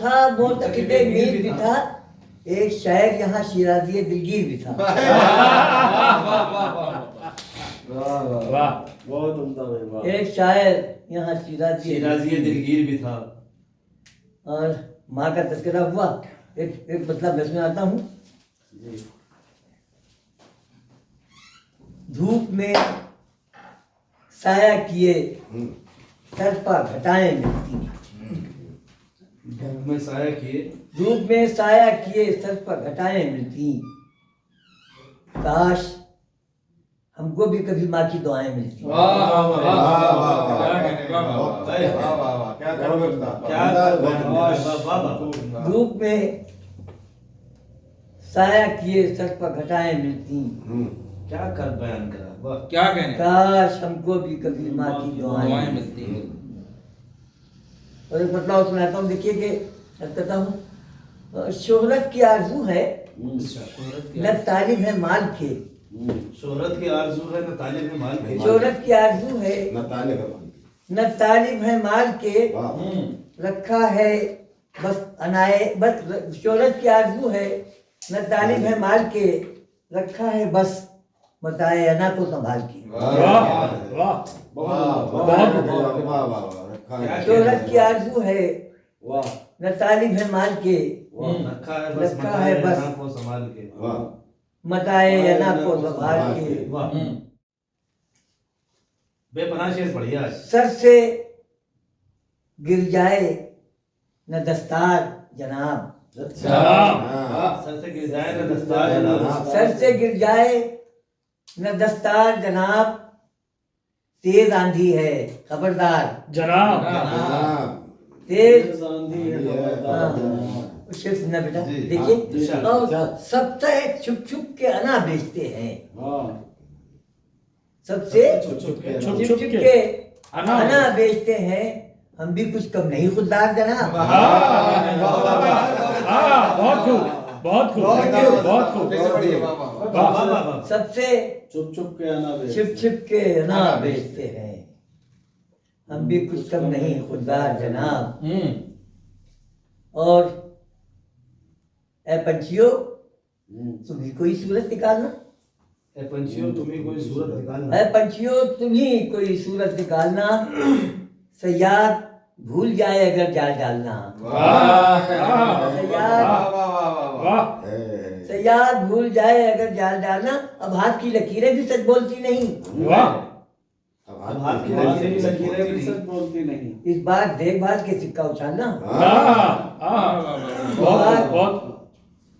था, मोतकिद मीर भी था, एक शायर यहाँ शिराजी दिलगीर भी था। वाह, बहुत उम्दा भाई, वाह। एक शायर यहाँ शिराजी दिलगीर भी था। और माँ का तस्करा हुआ। एक मतलब मैं सुनाता हूँ। धूप में साया किए सर पर घटाएं मिलती, धूप में साया किए, धूप में साया किए सर पर घटाएं मिलती, काश हमको भी कभी माँ की दुआएं मिलती। धूप में साया किए सर पर घटाएं मिलती, क्या कर बयान करा, वाह। क्या कहने, काश हमको भी कभी माँ की दुआएं मिलती। और एक मतलब सुनाता हूँ, देखिए कि कहता हूँ, शोहरत की आरज़ू है न तालिब है माल के, शोहरत की आरज़ू है न तालिब है माल के, शोहरत की आरज़ू है न तालिब है माल के, रखा है बस अनाए बस, शोहरत की आरज़ू है न तालिब है माल के, रखा है बस बताए अना को संभाल के। शोहरत की आरज़ू है न तालिब है माल के, रखा है बस अना को संभाल के, मताए अना को संभाल के। बेपनाह शेर बढ़िया है। सर से गिर जाए न दस्तार जनाब, सर से गिर जाए न दस्तार जनाब, सर से गिर जाए न दस्तार जनाब, तेज आंधी है खबरदार जनाब, तेज आंधी है शेर सुनना बेटा। देखिए, और सबसे छुप छुप के अना बेचते हैं, सबसे छुप छुप के अना बेचते हैं, हम भी कुछ कम नहीं खुददार जनाब। बहुत खूब, बहुत खूब, बहुत खूब। सबसे छुप छुप के अना बेचते हैं, हम भी कुछ कम नहीं खुददार जनाब। और ए पंछियों तुम्ही कोई सूरत निकालना, ए पंछियों तुम्ही कोई सूरत निकालना, ए पंछियों तुम्ही कोई सूरत निकालना, सयाद भूल जाए अगर जाल डालना, सयाद भूल जाए अगर जाल डालना। अब हाथ की लकीरें भी सच बोलती नहीं, हाथ की लकीरें भी सच बोलती नहीं। इस बार देखभाल के सिक्का उछालना। बहुत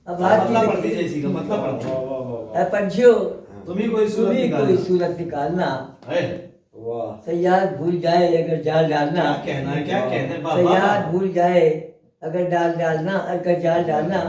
अब हाथ की पड़ती जैसी का मतलब पड़ती। ए पंछियों तुम्ही कोई सूरत निकालना, सयाद भूल जाए अगर जाल डालना, क्या कहना है, क्या कहना है, सयाद भूल जाए अगर जाल डालना,